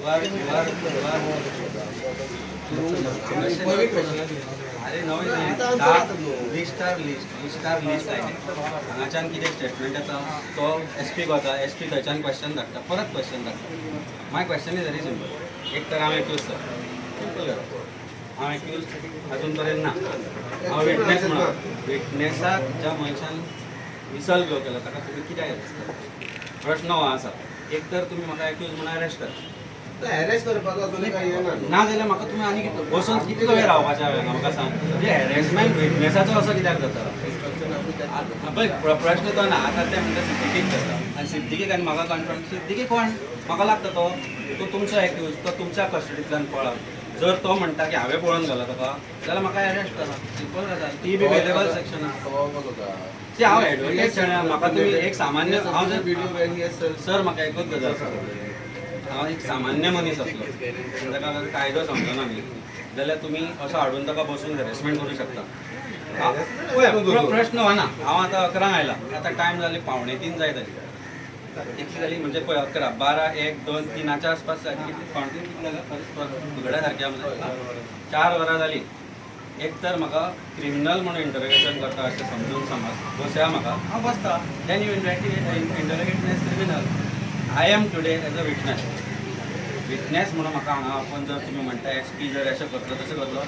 अरे नवी लिस्ट हांगाच्यान कितें स्टेटमेंट येता तो एसपीक वता एसपी थंयच्यान क्वेश्चन धाडटा परत क्वेश्चन धाडटा माय क्वेश्चन इज व्हेरी सिंपल एक तर हांव एक्यूज सर सिंपल हांव एक्यूज अजून पर्यंत ना हांव विटनेस म्हणून विटनेसाक ज्या मनशान विसल घेव केला ताका तुमी कित्याक अरेस्ट करता प्रश्न हो आसा एक तर तुमी म्हाका एक्यूज म्हणून अरेस्ट करा अरेस्ट करपाचो तुमी काय येना ना जाल्यार म्हाका तुमी आनी कितें बसून कितलो वेळ रावपाचें हांवें म्हाका सांग म्हणजे हॅरेसमेंट विटनेसाचो असो कित्याक जाता पळय प्रश्न तो ना आतां ते म्हणटा सिद्दीकीक करता आनी सिद्दीकीक आनी म्हाका कन्फर्म सिद्दीकी कोण म्हाका लागता तो तुमचो एक्यूज तो तुमच्या कस्टडींतल्यान पळा जर तो म्हणटा की हांवें पळोवन गेलो ताका जाल्यार म्हाका अरेस्ट करा सिंपल जाता ती बी वेलेबल सेक्शन ते हांव एडवोकेट म्हाका तुमी एक सामान्य हांव जर व्हिडिओ सर म्हाका एकूच गजाल सांग हांव एक सामान्य मनीस असलो ताका कायदो समजना न्ही जाल्यार तुमी असो हाडून ताका बसून हॅरेसमेंट करूं शकता प्रश्न हो ना हांव आतां 11 आयला आतां टायम जाली 2:45 जाय जाली कितली जाली म्हणजे पळय 11 12 1 2 3च्या आसपास जाली कितली 2:45 कितले उगड्या सारक्या 4 वरां जाली एक तर म्हाका क्रिमिनल म्हणून इंटरोगेशन करता अशें समजून समज बसया म्हाका हांव बसता then you interrogate me as criminal I am today as a witness म्हणून म्हाका हांगा आपण जर तुमी म्हणटा एसपी जर अशें करतलो तशें करतलो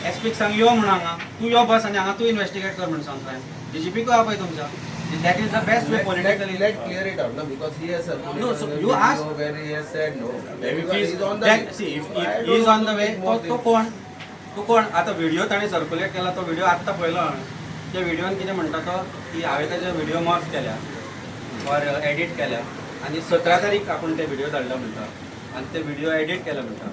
एसपीक सांग यो म्हणून हांगा तूं यो बस आनी हांगा तूं इन्वेस्टिगेट कर म्हणून सांग क्रायम डीजीपीक हा पळय तुमच्या that is the best way politically let clear it out ना because he has No, so you ask where he has said no if he is on the then see if he is on the way तो कोण आता video ताणें circulate केला तो video आत्तां पळयलो हांवें त्या व्हिडिओन कितें म्हणटा तो की हांवें ताजे व्हिडिओ मॉर्फ केल्या ऑर एडिट केल्या आनी 17 तारीख आपूण ते व्हिडिओ धाडला म्हणटा आनी ते व्हिडिओ एडिट केला म्हणटा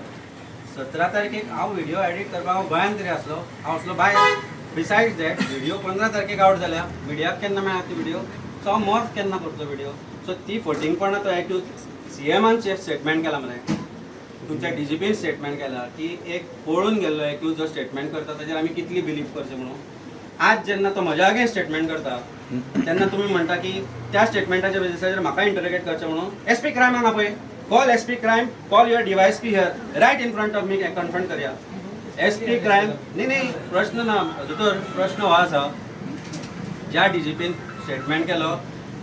17 तारखेक हांव व्हिडिओ एडिट करपाक हांव गोंयांत तरी आसलो हांव असलो भायर बिसायड्स दॅट व्हिडिओ 15 तारखेक आउट जाल्या मिडियाक केन्ना मेळ्ळा ती व्हिडिओ सो हांव मॉर्फ केन्ना करतो व्हिडिओ सो ती फटींगपणां तो एक्यूज सीएमानचे स्टेटमेंट केला मरे तुमच्या डीजीपीन स्टेटमेंट केला की एक पळून गेल्लो एक्यूज जो स्टेटमेंट करता ताचेर आमी कितली बिलीव करचें म्हणून आज जेन्ना तो म्हज्या अगेन्स्ट स्टेटमेंट करता तेन्ना तुमी म्हणटा की त्या स्टेटमेंटाच्या बेसिसाचेर म्हाका इंटरोगेट करचें म्हणून एसपी क्रायम हांगा पळय call SP crime call your DYSP here right in front of me confront करया एसपी क्रायम न्ही प्रश्न ना दोतोर प्रश्न हो आसा ज्या डीजीपीन स्टेटमेंट केलो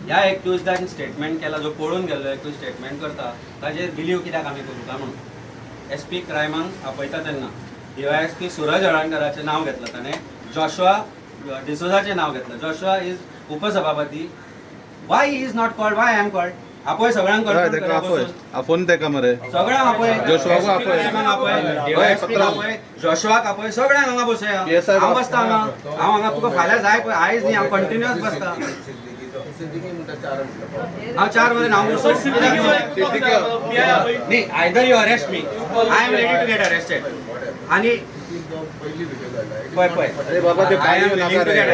ह्या एक्यूजदान स्टेटमेंट केला जो पळून गेल्लो एक्यूज स्टेटमेंट करता ताजेर बिलीव कित्याक आमी करूं काय म्हणून एसपी क्रायमांक आपयता तेन्ना डीवायएसपी सूरज हळर्णकराचें नांव घेतलां ताणें जोशुआ डिसोजाचें नांव घेतलां जोशुआ इज उपसभापती why he is not called why I am called आपय सगळ्यांक आफोन तेका मरे सगळ्यांक आपय जोशुआक आपय डीवायएसपीक आपय जोशुआक आपय सगळ्यांक हांगा बसया हांव बसता हांगा तुका फाल्यां जाय पळय आयज न्ही हांव कंटिन्युअस बसता हांव 4 वरां हांव बसता न्ही either you arrest me I am ready to get arrested आनी पळय अरे बाबा ते I am ready to get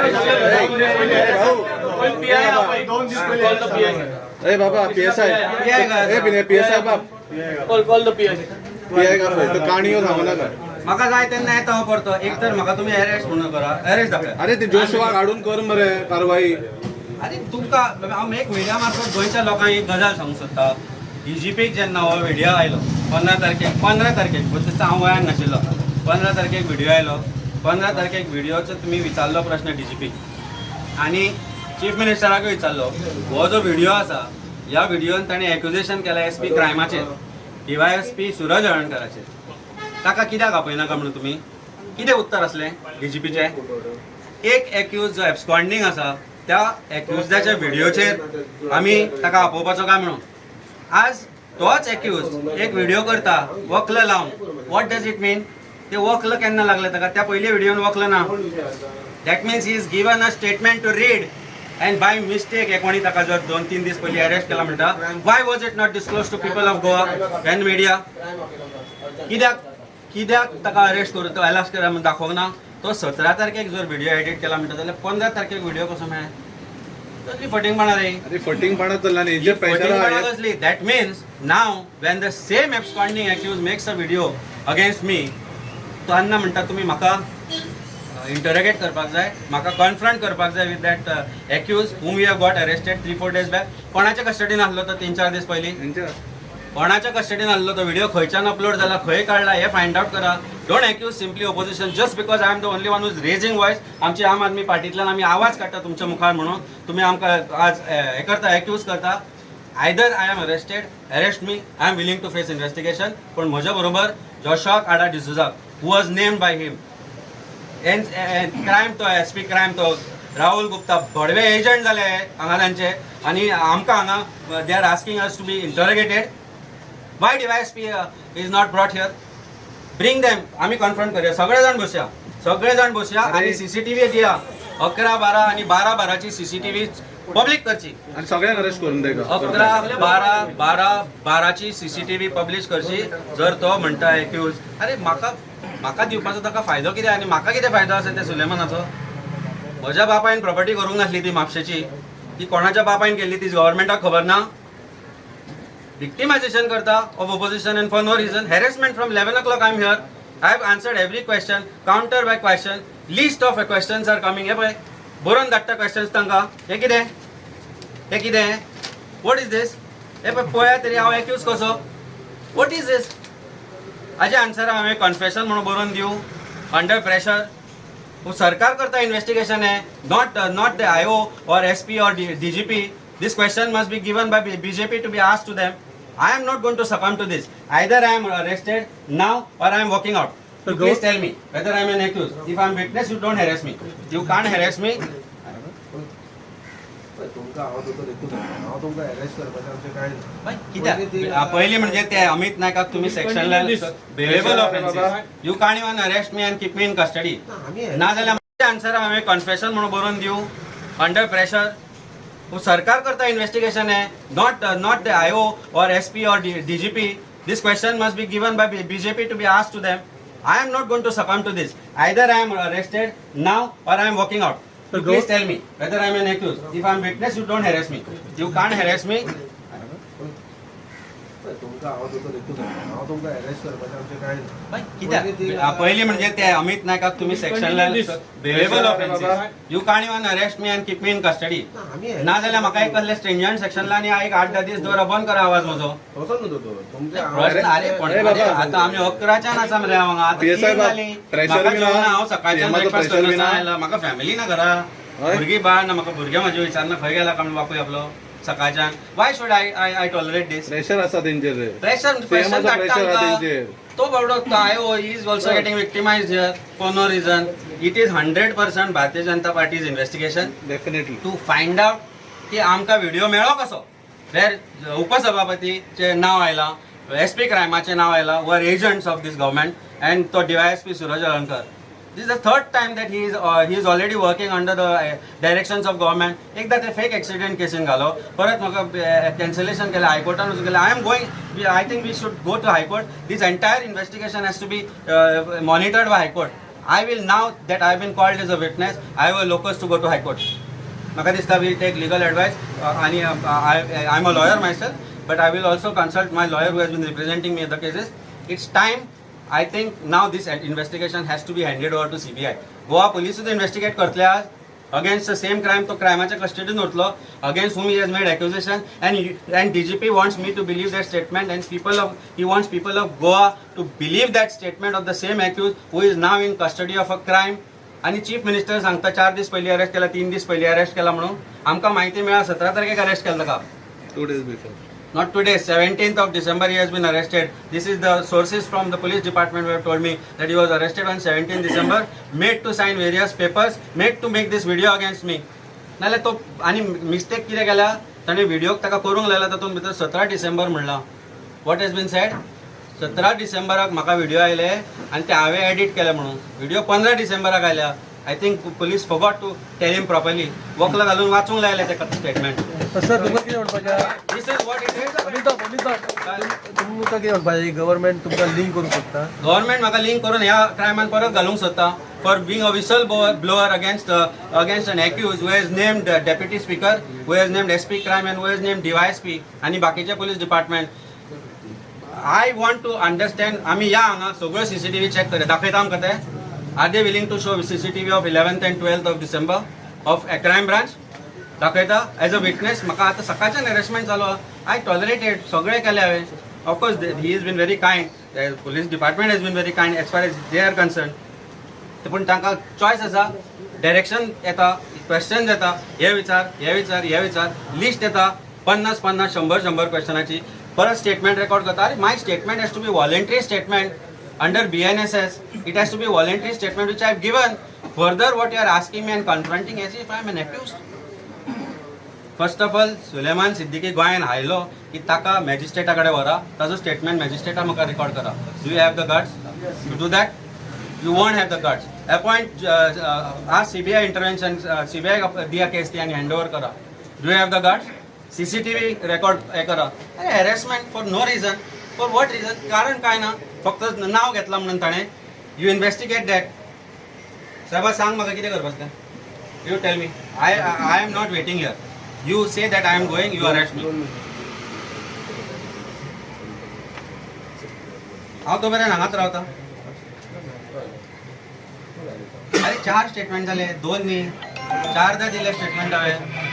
अरे बाबा पीएसआय ए पीएसआय बाप कॉल द पीआय पीआय का तो कहाणियो सांगू नाका म्हाका जाय तेन्ना येता हांव परतो एक तर म्हाका तुमी अरेस्ट म्हणून करा अरेस्ट दाखया अरे ते जोशुआक हाडून कर मरे कारवाई अरे तुमकां हांव एक मिडिया मार्फत गोंयच्या लोकांक एक गजाल सांगूंक सोदता डीजीपीक जेन्ना हो व्हिडिओ आयलो 15 तारखेक दिसता हांव गोंयांत नाशिल्लो 15 तारखेक व्हिडिओ आयलो 15 तारखेक व्हिडिओचो तुमी विचारलो प्रश्न डीजीपीक आनी चीफ मिनिस्टराकूय विचारलो हो जो व्हिडिओ आसा ह्या व्हिडिओन ताणें एक्युजेशन केलां एसपी क्रायमाचेर डीवायएसपी सूरज हळर्णकराचेर ताका कित्याक आपयना काय म्हणून तुमी कितें उत्तर आसलें डीजीपीचें एक एक्यूज जो एब्सकॉन्डिंग आसा त्या एक्युजाच्या व्हिडिओचेर आमी ताका आपोवपाचो काय म्हणून आज तोच एक्यूज एक व्हिडिओ करता वक्ल लावन वॉट डज इट मीन ते वक्ल केन्ना लागले ताका त्या पयल्या व्हिडिओन वक्ल ना that means he is given a statement to read and by mistake कोणी ताका जर 2-3 दीस पयलीं अरेस्ट केला म्हणटा why was it not disclose to people of Goa and media कित्याक ताका अरेस्ट करून तो एलास करा म्हणून दाखोवंक ना तो 17 तारखेक जर व्हिडिओ एडिट केला म्हणटा जाल्यार 15 तारखेक व्हिडिओ कसो मेळ्ळा तसली फटींगपणां रे अरे फटींगपणां चल्ला न्ही जे फटींगपणां कसली दॅट मिन्स नाव when the same absconding accused makes a video against me तो अन्ना म्हणटा तुमी म्हाका इंटरोगेट करपाक जाय म्हाका कन्फ्रंट करपाक जाय with that accuse whom we have got arrested 3-4 days back कोणाच्या कस्टडीन आसलो तो 3-4 दीस पयलीं कोणाच्या कस्टडीन आसलो तो व्हिडिओ खंयच्यान अपलोड जाला खंय काडला हे फायंड आउट करा. Don't accuse simply opposition just because I am the only one whose raising voice. आमची आम आदमी पार्टींतल्यान आमी आवाज काडटा तुमच्या मुखार म्हणून तुम्ही आमकां आज हे करता एक्यूज करता. Either I am arrested, arrest me, I am willing to face investigation. पण म्हज्या बरोबर जोशुआ काडा D'Souza who was named by him crime तो SP क्रायम तो राहुल गुप्ता बडवे एजंट जाले हांगा तांचे आनी आमकां हांगा they are asking us to be interrogated. Why DYSP is not brought here. Bring them. आमी कन्फ्रंट करूया. सगळे जाण बसया आनी CCTV दिया. 11, 12 आनी 12, 12ची CCTV पब्लीक करची. आणि सगळ्यांक अरेस्ट करून दे 11, 12, 12ची CCTV पब्लीश करची. जर तो म्हणटा एक्यूज अरे म्हाका दिवपाचो ताका फायदो कितें आनी म्हाका कितें फायदो आसा त्या सुलेमानाचो. म्हज्या बापायन प्रॉपर्टी करूंक नासली ती म्हापशेची. ती कोणाच्या बापायन केल्ली ती गव्हर्मेंटाक खबर ना. Victimization करता of opposition and for no reason. Harassment from 11 o'clock I am here. I have answered every question, counter by question. List of questions are coming. हे पळय बरोवन धाडटा questions तांकां. हे कितें? What is this? हे पळय पळया तरी हांव एक्यूज कसो. What is this? हाजे आन्सर हांवें कन्फेशन म्हणून बरोवन दिवं अंडर प्रेशर. सरकार करता इन्व्हेस्टिगेशन हे not the IO or SP or DGP. This question must be given by BJP to be asked to them. I am not going to succumb to this. Either I am arrested now or I am walking out. So please tell me whether I am an accused. If I am witness, you don't harass me. You can't harass me. तुमका आवाज होतो देखून हांव तुमका arrest करपाचें आमचें कांय ना. कित्याक पयलीं म्हणजे ते अमित नायकाक तुम्ही सेक्शनला bailable offences. You can't even arrest me and keep me in custody. ना जाल्यार आन्सर हांवें कन्फेशन म्हणून बरोवन दिवं अंडर प्रेशर. सरकार करता इन्व्हेस्टिगेशन हे not the IO or SP or DGP. This question must be given by BJP to be asked to them. I am not going to succumb to this. Either I am arrested now or I am walking out. So please tell me whether I am an accused. If I am witness, you don't harass me. You can't harass me. तुमका आवाज होतो देखून हांव तुमका arrest करपाचें आमचें कांय ना. कित्याक पयलीं म्हणजे ते अमित नायकाक तुम्ही सेक्शनला bailable offences. You can't even arrest me and keep me in custody. ना जाल्यार म्हाका एक कसले स्ट्रिंजंट सेक्शनला आनी एक 8-10 दीस दवरा बंद करा आवाज म्हजो. तसो न्हू तो तुमचे प्रश्न आले पण आता आमी 11च्यान आसा मरे हांगा. आता तीन जालीं. म्हाका जेवण हांव सकाळच्यान ब्रेकफास्ट करून आयला. म्हाका फॅमिली ना घरा. भुरगीं बाळ ना. म्हाका भुरगे म्हाजे विचारना खंय गेला काय बापूय आपलो सकाळच्यान. Why should I tolerate this. Pressure आसा तेंचेर. प्रेशर तो बाबडो IO is also getting victimized here for no reason. It is 100% Bharatiya Janata party's investigation definitely to find out की आमकां व्हिडिओ मेळ्ळो कसो. वेर उपसभापतीचे नाव आयला, SP क्रायमाचे नाव आयला, वर agents of this government and तो DYSP Suraj Alankar. This is the third time that he is already working under the directions of government. एकदा ते फेक एक्सिडेंट केसीन घालो. परत म्हाका कॅन्सलेशन केलें हायकोर्टान वचून केलें. I am going. I think we should go to High Court. This entire investigation has to be monitored by High Court. I will, now that I have been called as a witness, I have a locus to go to High Court. म्हाका दिसता we'll take legal advice. आणि I am a lawyer myself, but I will also consult my lawyer who has been representing me in the cases. It's time. I think now this investigation has to be handed over to CBI. Goa police सुद्धा investigate करतले आज against the same crime. तो क्रायमाच्या कस्टडीन उरलो against whom he has made accusation and DGP wants me to believe that statement and he wants people of Goa to believe that statement of the same accused who is now in custody of a crime. आणि chief minister सांगता 4 दीस पयलीं arrest केला, 3 दीस पयलीं arrest केला म्हणून. आमकां म्हायती मेळ्ळा 17 तारखेक अरेस्ट केला ताका. 2 days before. Not today, 17th of December he has been arrested. This is the sources from the police department who have told me that he was arrested on 17th December, made to sign various papers, made to make this video against me. नाल्यार तो आनी mistake कितें केल्या ताणें व्हिडिओक ताका करूंक लायला तातूंत भितर 17 डिसेंबर म्हणला. वॉट हॅज बीन सेड 17 डिसेंबराक म्हाका व्हिडिओ आयले आनी ते हांवें एडिट केले म्हणून. व्हिडिओ 15 डिसेंबराक आयल्या. I think police forgot to tell him properly. वॉकला घालून वाचूंक लायले ते स्टेटमेंट. सर तुमकां कितें म्हणपाचें दिस इज वॉट इट इज. तुमकां कितें म्हणपाचें गव्हर्मेंट तुमकां लिंक करूंक सोदता. गव्हर्मेंट म्हाका लिंक करून ह्या क्रायमान परत घालूंक सोदता for being a whistle blower against an accused who has named deputy speaker, who has named SP crime and who has named DYSP आणि बाकीचे police department. I want to understand. आमी या हांगा सगळ्यो CCTV चेक करया. दाखयता आमकां ते. Are they willing to show CCTV of 11th and 12th of December of a crime branch? दाखयता एज अ विटनेस. म्हाका आतां सकाळच्यान हॅरेसमेंट जालो. I tolerated. सगळें केलें हांवें. Of course, he has been very kind. The police department has been very kind as far as they are concerned. पण तांकां choice आसा, डायरेक्शन येता, क्वेश्चन येता, हे विचार, लिस्ट येता 50, 100 क्वेश्चनाची, परत स्टेटमेंट रेकॉर्ड करता. अरे my statement has to be voluntary statement under BNSS. It has to be voluntary statement which I have given. Further, what you are asking me and confronting as if I am an accused. First of all Suleman Siddiqui गोंयान आयलो की ताका मॅजिस्ट्रेटा कडेन व्हरा, ताजो statement मॅजिस्ट्रेटा म्हाका record करा. Do you have the guts to do that? You want have the guts. Appoint आज CBI intervention, CBI दिया केस ती आनी हँड ओवर करा. Do you have the guts? CCTV record हे करा. अरे harassment for no reason. For what reason? कारण काय ना, फक्त नाव घेतला म्हणून ताणें. You investigate that. साहेबा सांग म्हाका कितें करपाचें. You tell me. I am not waiting here. You say that I am going, you arrest me. हांव तो बरें हांगाच रावता. अरे 4 स्टेटमेंट जाले, 2 न्ही, 4दा दिले स्टेटमेंट हांवें.